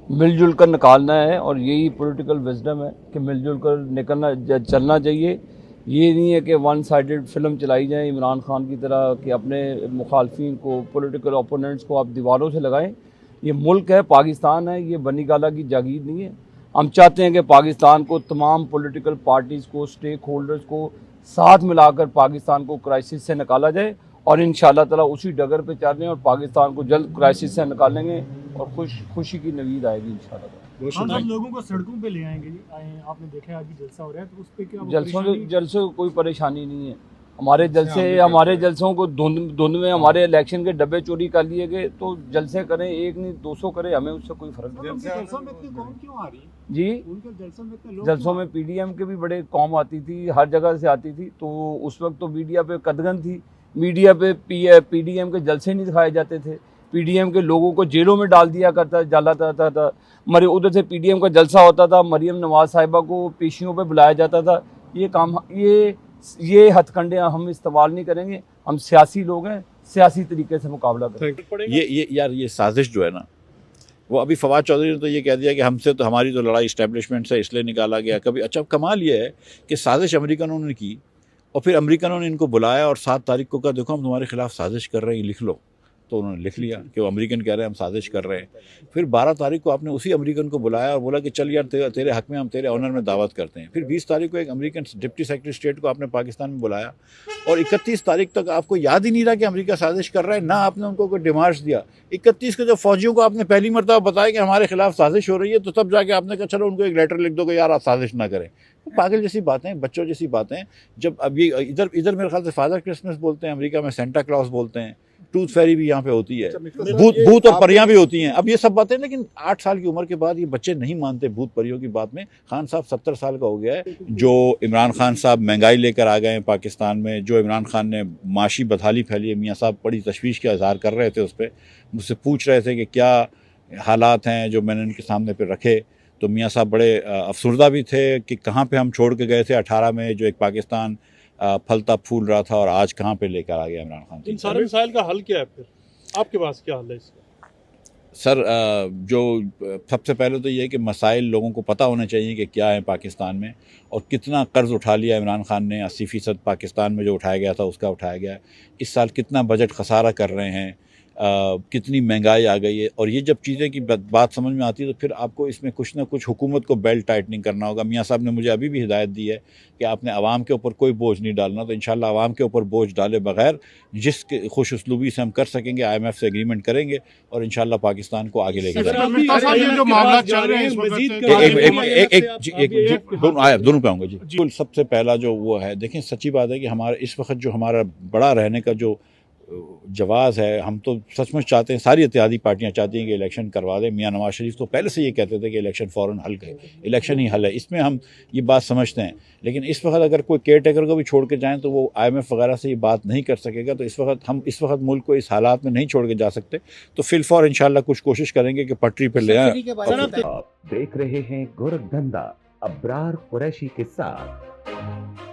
مل جل کر نکالنا ہے، اور یہی پولیٹیکل وزڈم ہے کہ مل جل کر نکلنا چلنا چاہیے. یہ نہیں ہے کہ ون سائیڈڈ فلم چلائی جائیں عمران خان کی طرح کہ اپنے مخالفین کو، پولیٹیکل اوپوننٹس کو آپ دیواروں سے لگائیں. یہ ملک ہے، پاکستان ہے، یہ بنی گالہ کی جاگیر نہیں ہے. ہم چاہتے ہیں کہ پاکستان کو، تمام پولیٹیکل پارٹیز کو، سٹیک ہولڈرز کو ساتھ ملا کر پاکستان کو کرائسس سے نکالا جائے، اور انشاءاللہ تعالیٰ اسی ڈگر پہ چل رہے ہیں اور پاکستان کو جلد کرائسس سے نکالیں گے اور خوشی کی نوید آئے گی انشاءاللہ تعالیٰ. ہم سب لوگوں کو سڑکوں پہ لے آئیں گے جی. آپ نے دیکھا ہے آج جلسہ ہو رہا ہے تو اس پہ کیا جلسوں کو کوئی پریشانی نہیں ہے. ہمارے جلسوں کو دھند میں ہمارے الیکشن کے ڈبے چوری کر لیے گئے، تو جلسے کریں، ایک نہیں 200 کریں، ہمیں اس سے کوئی فرق نہیں. جلسوں میں اتنی قوم کیوں آ رہی ہے جی، ان کے جلسوں میں اتنے لوگ؟ جلسوں میں پی ڈی ایم کے بھی بڑے قوم آتی تھی، ہر جگہ سے آتی تھی، تو اس وقت تو میڈیا پہ قدغن تھی. میڈیا پہ پی ڈی ایم کے جلسے نہیں دکھائے جاتے تھے، پی ڈی ایم کے لوگوں کو جیلوں میں ڈال دیا جاتا تھا. ادھر سے پی ڈی ایم کا جلسہ ہوتا تھا، مریم نواز صاحبہ کو پیشیوں پہ بلایا جاتا تھا. یہ ہتھ کنڈے ہم استعمال نہیں کریں گے. ہم سیاسی لوگ ہیں، سیاسی طریقے سے مقابلہ کریں گے. یہ سازش جو ہے نا، وہ ابھی فواد چودھری نے تو یہ کہہ دیا کہ ہماری تو لڑائی اسٹیبلشمنٹ سے اس لیے نکالا گیا. کبھی اچھا کمال یہ ہے کہ سازش امریکنوں نے کی، اور پھر امریکنوں نے ان کو بلایا اور 7 تاریخ کو کہا دیکھو ہم تمہارے خلاف سازش کر رہے ہیں، لکھ لو. تو انہوں نے لکھ لیا کہ وہ امریکن کہہ رہے ہیں ہم سازش کر رہے ہیں. پھر 12 تاریخ کو آپ نے اسی امریکن کو بلایا اور بولا کہ چل یار تیرے حق میں ہم تیرے آنر میں دعوت کرتے ہیں. پھر 20 تاریخ کو ایک امریکن ڈپٹی سیکرٹری اسٹیٹ کو آپ نے پاکستان میں بلایا، اور 31 تاریخ تک آپ کو یاد ہی نہیں رہا کہ امریکہ سازش کر رہا ہے، نہ آپ نے ان کو کوئی ڈیمارش دیا. 31 کو جب فوجیوں کو آپ نے پہلی مرتبہ بتایا کہ ہمارے خلاف سازش ہو رہی ہے، تو تب جا کے آپ نے کہا چلو ان کو ایک لیٹر لکھ دو کہ یار آپ سازش نہ کریں. پاگل جیسی باتیں، بچوں جیسی باتیں. جب اب یہ ادھر میرے خیال سے فادر کرسمس بولتے ہیں، امریکہ میں سینٹا کلاس بولتے ہیں، ٹوتھ فیری بھی یہاں پہ ہوتی ہے، بھوت اور پریاں بھی ہوتی ہیں. اب یہ سب باتیں، لیکن 8 سال کی عمر کے بعد یہ بچے نہیں مانتے بھوت پریوں کی بات میں. خان صاحب 70 سال کا ہو گیا ہے. جو عمران خان صاحب مہنگائی لے کر آ گئے ہیں پاکستان میں، جو عمران خان نے معاشی بدحالی پھیلی ہے، میاں صاحب بڑی تشویش کا اظہار کر رہے تھے اس پہ، مجھ سے پوچھ رہے تھے کہ کیا حالات ہیں جو میں نے ان کے سامنے پہ رکھے. تو میاں صاحب بڑے افسردہ بھی تھے کہ کہاں پہ ہم چھوڑ کے گئے تھے 18 میں، جو ایک پاکستان پھلتا پھول رہا تھا، اور آج کہاں پہ لے کر آ گیا عمران خان. ان سارے مسائل کا حل کیا ہے پھر آپ کے پاس، کیا حل ہے اس کا؟ سر جو سب سے پہلے تو یہ ہے کہ مسائل لوگوں کو پتہ ہونے چاہیے کہ کیا ہے پاکستان میں، اور کتنا قرض اٹھا لیا عمران خان نے. 80% پاکستان میں جو اٹھایا گیا تھا اس کا اٹھایا گیا ہے. اس سال کتنا بجٹ خسارہ کر رہے ہیں، کتنی مہنگائی آ گئی ہے. اور یہ جب چیزیں کی بات سمجھ میں آتی ہے تو پھر آپ کو اس میں کچھ نہ کچھ حکومت کو بیلٹ ٹائٹننگ کرنا ہوگا. میاں صاحب نے مجھے ابھی بھی ہدایت دی ہے کہ آپ نے عوام کے اوپر کوئی بوجھ نہیں ڈالنا. تو انشاءاللہ عوام کے اوپر بوجھ ڈالے بغیر جس خوش اسلوبی سے ہم کر سکیں گے، IMF سے ایگریمنٹ کریں گے اور انشاءاللہ پاکستان کو آگے لے کے جائیں گے. دونوں پہ آؤں گا جی. سب سے پہلا جو وہ ہے، دیکھیں سچی بات ہے کہ ہمارا اس وقت جو ہمارا بڑا رہنے کا جو جواز ہے، ہم تو سچ مچ چاہتے ہیں، ساری اتحادی پارٹیاں چاہتی ہیں کہ الیکشن کروا دیں. میاں نواز شریف تو پہلے سے یہ کہتے تھے کہ الیکشن فوراً حل کرے، الیکشن ہی حل ہے. اس میں ہم یہ بات سمجھتے ہیں. لیکن اس وقت اگر کوئی کیئر ٹیکر کو بھی چھوڑ کے جائیں تو وہ IMF وغیرہ سے یہ بات نہیں کر سکے گا. تو اس وقت ملک کو اس حالات میں نہیں چھوڑ کے جا سکتے. تو فی الفور انشاءاللہ کچھ کوشش کریں گے کہ پٹری پہ لے آئیں. آپ دیکھ رہے ہیں گورکھ دھندا ابرار قریشی کے ساتھ.